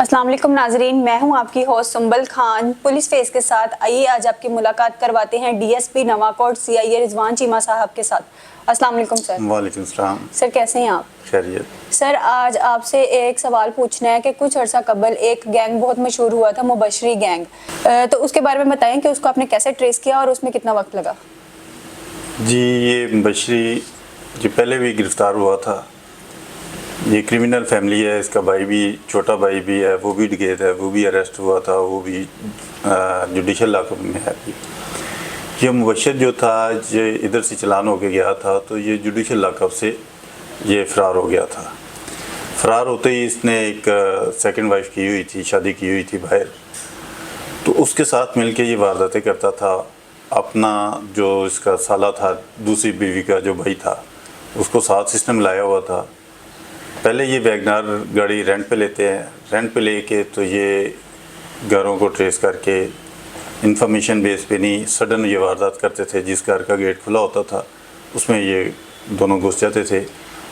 अस्सलाम वालेकुम नाजरीन, मैं हूं आपकी host Sumbal Khan. Police face के साथ आइए आज आपकी मुलाकात करवाते हैं डीएसपी नवाकोट सीआईए रिजवान चीमा साहब के साथ। अस्सलाम वालेकुम सर। वालेकुम सलाम। सर कैसे हैं आप? खैरियत। सर आज आपसे एक सवाल पूछना है कि कुछ अर्सा कबल एक गैंग बहुत मशहूर हुआ था, मुबशरी गैंग, तो उसके बारे में बताएं कि उसको आपने कैसे ट्रेस किया और उसमें कितना वक्त लगा? जी, ये मुबशरी जी पहले भी गिरफ्तार हुआ था। ये क्रिमिनल फैमिली है, इसका भाई भी, छोटा भाई भी है, वो भी डकैत है, वो भी अरेस्ट हुआ था, वो भी जुडिशल लॉकअप में है अभी। ये मुबशर जो था, ये इधर से चलान होके गया था, तो ये जुडिशल लॉकअप से ये फ़रार हो गया था। फ़रार होते ही इसने एक सेकंड वाइफ की हुई थी, शादी की हुई थी बाहर, तो उसके साथ मिलके ये वारदातें करता था। अपना जो इसका साला था, दूसरी बीवी का जो भाई था, उसको साथ सिस्टम लाया हुआ था। पहले ये वैगनार गाड़ी रेंट पे लेते हैं, रेंट पे लेके तो ये घरों को ट्रेस करके इंफॉर्मेशन बेस पे नहीं सडन ये वारदात करते थे। जिस घर का गेट खुला होता था उसमें ये दोनों घुस जाते थे,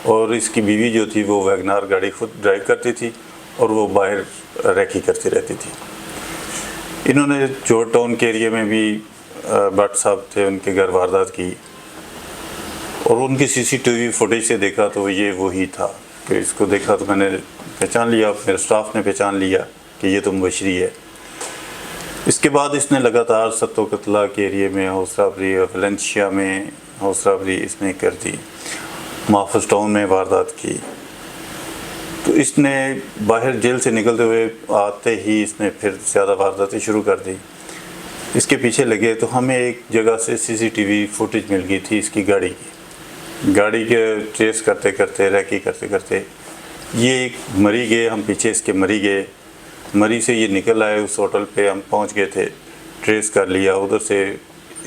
और इसकी बीवी जो थी वो वैगनार गाड़ी खुद ड्राइव करती थी और वो बाहर रैकी करती रहती थी। इन्होंने जोर टाउन के एरिया में भी भट्ट साहब थे, उनके घर वारदात की, और उनकी सीसीटीवी फुटेज से देखा तो ये वही था। कि इसको देखा तो मैंने पहचान लिया, मेरे स्टाफ ने पहचान लिया कि ये तो मुबशरी है। इसके बाद इसने लगातार सत्तो कतला के एरिया में हौसराबरी, वलेंशिया में हौसराबरी इसने कर दी, माफस टाउन में वारदात की। तो इसने बाहर जेल से निकलते हुए आते ही इसने फिर ज़्यादा वारदातें शुरू कर दी। इसके पीछे लगे तो हमें एक जगह से सीसीटीवी फुटेज मिल गई थी इसकी गाड़ी के ट्रेस करते करते रैकी करते करते ये एक मरी गए, हम पीछे इसके मरी गए। मरी से ये निकल आए, उस होटल पे हम पहुंच गए थे, ट्रेस कर लिया। उधर से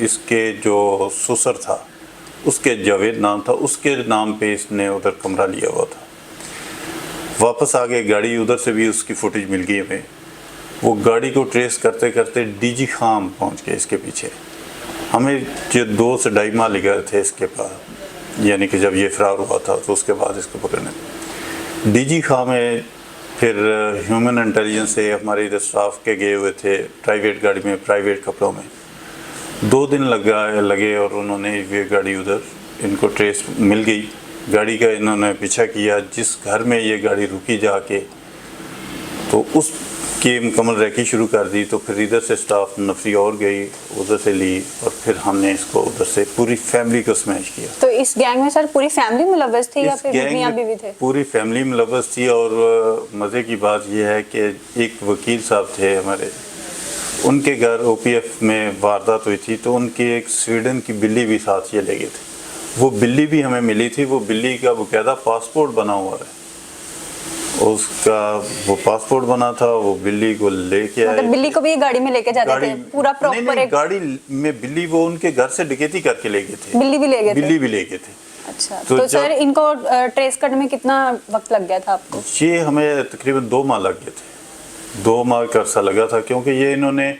इसके जो ससुर था, उसके जावेद नाम था, उसके नाम पे इसने उधर कमरा लिया हुआ था। वापस आ गए गाड़ी, उधर से भी उसकी फुटेज मिल गई हमें। वो गाड़ी को ट्रेस करते करते डीजी खाम पहुंच गए इसके पीछे। हमें जो 2 से 2.5 माह लगे थे इसके पास, यानी कि जब ये फ़रार हुआ था तो उसके बाद इसको पकड़ने। डीजी खां में फिर ह्यूमन इंटेलिजेंस से हमारे इधर स्टाफ के गए हुए थे, प्राइवेट गाड़ी में, प्राइवेट कपड़ों में। 2 दिन लगे और उन्होंने ये गाड़ी उधर इनको ट्रेस मिल गई। गाड़ी का इन्होंने पीछा किया, जिस घर में ये गाड़ी रुकी जाके, तो उसकी मुकम्मल रैकी शुरू कर दी। तो फिर इधर से स्टाफ नफरी और गई, उधर से ली, और फिर हमने इसको उधर से पूरी फैमिली को स्मैश किया। तो इस गैंग में सर पूरी फैमिली मुलव्वस थी या फिर मियां बीवी थे? पूरी फैमिली मुलव्वस थी। और मज़े की बात यह है कि एक वकील साहब थे हमारे, उनके घर ओपीएफ में वारदात हुई थी, तो उनकी एक स्वीडन की बिल्ली भी साथ ये ले गए थे। वो बिल्ली भी हमें मिली थी। वो बिल्ली का बाकायदा पासपोर्ट बना हुआ है, उसका वो पासपोर्ट बना था। वो बिल्ली को लेके आए, मतलब बिल्ली को भी गाड़ी में लेके जाते थे पूरा प्रॉपर? नहीं, गाड़ी में बिल्ली वो उनके घर से डकैती करके ले गए थे। बिल्ली भी ले गए थे? बिल्ली भी ले गए थे। अच्छा, तो सर इनको ट्रेस करने में कितना वक्त लग गया था आपको? ये हमें तकरीबन 2 माह लग गए थे। 2 माह का अरसा लगा था, क्योंकि ये इन्होंने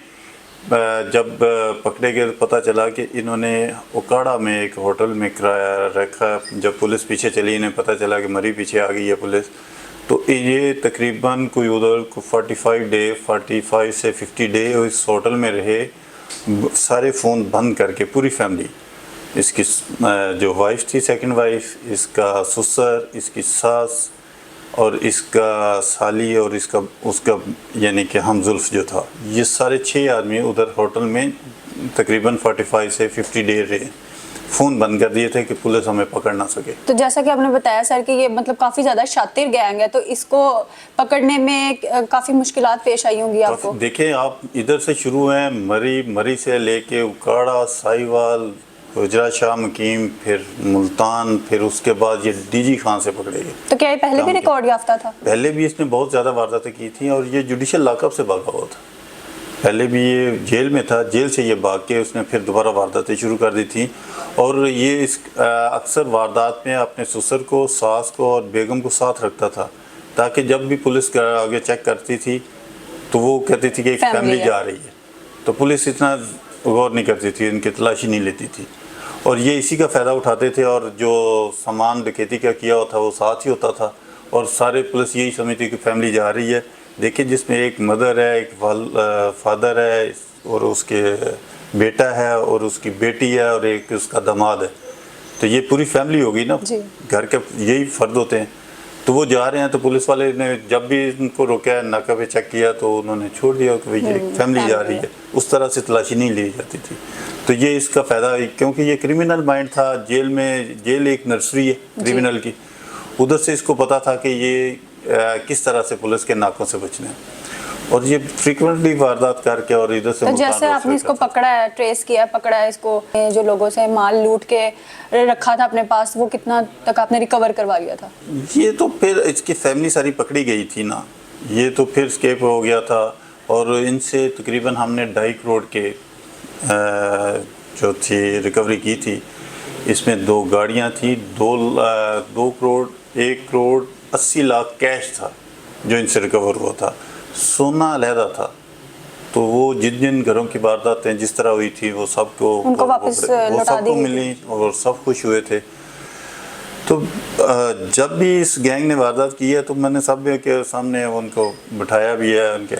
जब पकड़े गए तो पता चला कि इन्होंने ओकाड़ा में एक होटल में किराया रखा। जब पुलिस पीछे चली, इन्हें पता चला कि मरी पीछे आ गई है पुलिस, तो ये तकरीबन कोई उधर को 45 से 50 डे इस होटल में रहे, सारे फ़ोन बंद करके। पूरी फैमिली, इसकी जो वाइफ थी, सेकंड वाइफ, इसका ससुर, इसकी सास और इसका साली और इसका उसका यानी कि हमजुल्फ जो था, ये सारे 6 आदमी उधर होटल में तकरीबन 45 से 50 डे रहे। फ़ोन बंद कर दिए थे कि पुलिस हमें पकड़ ना सके। तो जैसा कि आपने बताया सर कि ये मतलब काफ़ी ज़्यादा शातिर गैंग है, तो इसको पकड़ने में काफ़ी मुश्किलात पेश आई होंगी आपको? देखें आप, इधर से शुरू हैं, मरी से लेके उकाड़ा, साहिवाल, गुजरा शाह मकीम, फिर मुल्तान, फिर उसके बाद ये डीजी खां से पकड़े गए। तो क्या ये पहले भी रिकॉर्ड याफ्ता था? पहले भी इसने बहुत ज़्यादा वारदातें की थी, और ये जुडिशल लॉकअप से भागा हुआ था। पहले भी ये जेल में था, जेल से ये भाग के उसने फिर दोबारा वारदातें शुरू कर दी थी। और ये अक्सर वारदात में अपने ससुर को, सास को और बेगम को साथ रखता था, ताकि जब भी पुलिस आगे चेक करती थी तो वो कहती थी कि एक फैमिली जा रही है, तो पुलिस इतना गौर नहीं करती थी, इनकी तलाशी नहीं लेती थी। और ये इसी का फ़ायदा उठाते थे, और जो सामान डकैती का किया होता वो साथ ही होता था, और सारे पुलिस यही समझती कि फैमिली जा रही है, देखिए जिसमें एक मदर है, एक फादर है और उसके बेटा है और उसकी बेटी है और एक उसका दामाद है, तो ये पूरी फैमिली होगी ना, जी। घर के यही फर्द होते हैं। तो वो जा रहे हैं तो पुलिस वाले ने जब भी इनको रोका, नाका पे चेक किया, तो उन्होंने छोड़ दिया कि भाई ये फैमिली जा रही है। उस तरह से तलाशी नहीं ली जाती थी। तो ये इसका फ़ायदा, क्योंकि ये क्रिमिनल माइंड था, जेल एक नर्सरी है क्रिमिनल की, उधर से इसको पता था कि ये किस तरह से पुलिस के नाकों से बचना है, और ये फ्रीक्वेंटली वारदात करके और इधर से तो जैसे आपने इसको पकड़ा है, ट्रेस किया, पकड़ा है इसको, जो लोगों से माल लूट के रखा था अपने पास, वो कितना तक आपने रिकवर करवा लिया था? ये तो फिर इसकी फैमिली सारी पकड़ी गई थी ना, ये तो फिर स्केप हो गया था। और इनसे तकरीबन हमने 2.5 करोड़ के जो थी रिकवरी की थी। इसमें 2 गाड़ियाँ थी, 2 करोड़ 1 करोड़ 80 लाख कैश था जो इनसे रिकवर हुआ था। सोना अलहदा था। तो वो जिन घरों की वारदातें जिस तरह हुई थी वो सबको उनको वापस लौटा दी मिली और सब खुश हुए थे। तो जब भी इस गैंग ने वारदात की है तो मैंने सब के सामने उनको बिठाया भी है। उनके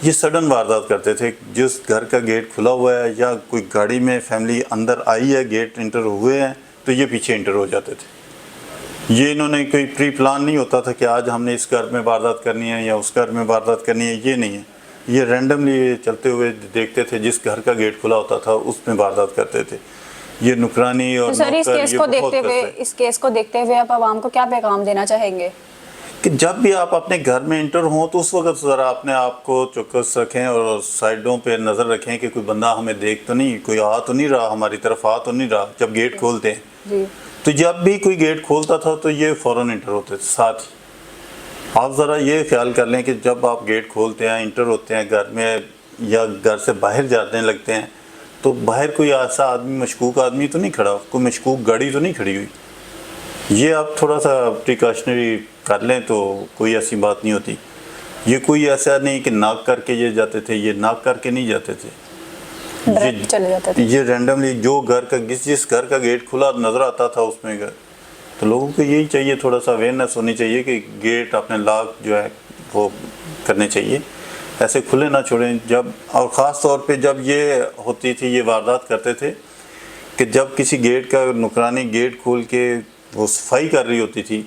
ये सडन वारदात करते थे, जिस घर का गेट खुला हुआ है या कोई गाड़ी में फैमिली अंदर आई है, गेट इंटर हुए हैं, तो ये पीछे इंटर हो जाते थे। ये इन्होंने कोई प्री प्लान नहीं होता था कि आज हमने इस घर में वारदात करनी है या उस घर में वारदात करनी है, ये नहीं है। ये रैंडमली चलते हुए देखते थे, जिस घर का गेट खुला होता था उसमें वारदात करते थे। ये नुकरानी और तो सर इस केस को देखते हुए आप आवाम को क्या पैगाम देना चाहेंगे? कि जब भी आप अपने घर में इंटर हों तो उस वक्त ज़रा अपने आप को चौकस रखें और साइडों पे नज़र रखें कि कोई बंदा हमें देख तो नहीं, कोई आ तो नहीं रहा, हमारी तरफ आ तो नहीं रहा जब गेट खोलते हैं जी। तो जब भी कोई गेट खोलता था तो ये फ़ौरन इंटर होते थे। साथ ही आप ज़रा ये ख्याल कर लें कि जब आप गेट खोलते हैं, इंटर होते हैं घर में या घर से बाहर जाने लगते हैं, तो बाहर कोई ऐसा आदमी, मशकूक आदमी तो नहीं खड़ा, कोई मशकूक गाड़ी तो नहीं खड़ी हुई। ये आप थोड़ा सा प्रिकॉशनरी कर लें तो कोई ऐसी बात नहीं होती। ये कोई ऐसा नहीं कि नाक करके ये जाते थे, ये नाक करके नहीं जाते थे, ये चले जाते थे। ये रैंडमली जो घर का जिस घर का गेट खुला नज़र आता था उसमें घर। तो लोगों को यही चाहिए, थोड़ा सा अवेयरनेस होनी चाहिए कि गेट अपने लॉक जो है वो करने चाहिए, ऐसे खुले ना छोड़ें। जब और ख़ास तौर पे जब ये होती थी, ये वारदात करते थे कि जब किसी गेट का नुकरानी गेट खोल के वो सफाई कर रही होती थी,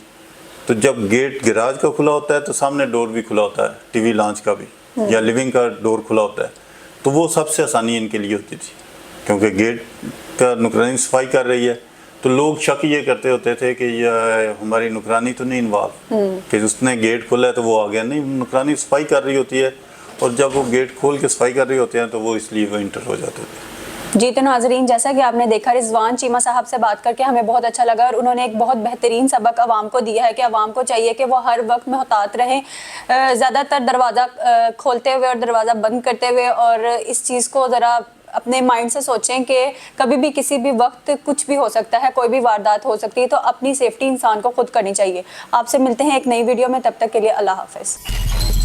तो जब गेट गैराज का खुला होता है तो सामने डोर भी खुला होता है, टीवी लॉन्च का भी या लिविंग का डोर खुला होता है, तो वो सबसे आसानी इनके लिए होती थी क्योंकि गेट का नुकरानी सफाई कर रही है। तो लोग शक ये करते होते थे कि यह हमारी नुकरानी तो नहीं इन्वॉल्व, कि उसने गेट खोला है तो वो आ गया, नहीं, नुकरानी सफाई कर रही होती है और जब वो गेट खोल के सफाई कर रही होते हैं तो वो इसलिए वो इंटर हो जाते थे। जी तो नाजरीन, जैसा कि आपने देखा, रिजवान चीमा साहब से बात करके हमें बहुत अच्छा लगा और उन्होंने एक बहुत बेहतरीन सबक आवाम को दिया है कि आवाम को चाहिए कि वो हर वक्त मोहतात रहें, ज़्यादातर दरवाज़ा खोलते हुए और दरवाज़ा बंद करते हुए, और इस चीज़ को ज़रा अपने माइंड से सोचें कि कभी भी किसी भी वक्त कुछ भी हो सकता है, कोई भी वारदात हो सकती है, तो अपनी सेफ्टी इंसान को खुद करनी चाहिए। आपसे मिलते हैं एक नई वीडियो में, तब तक के लिए अल्लाह हाफ़िज़।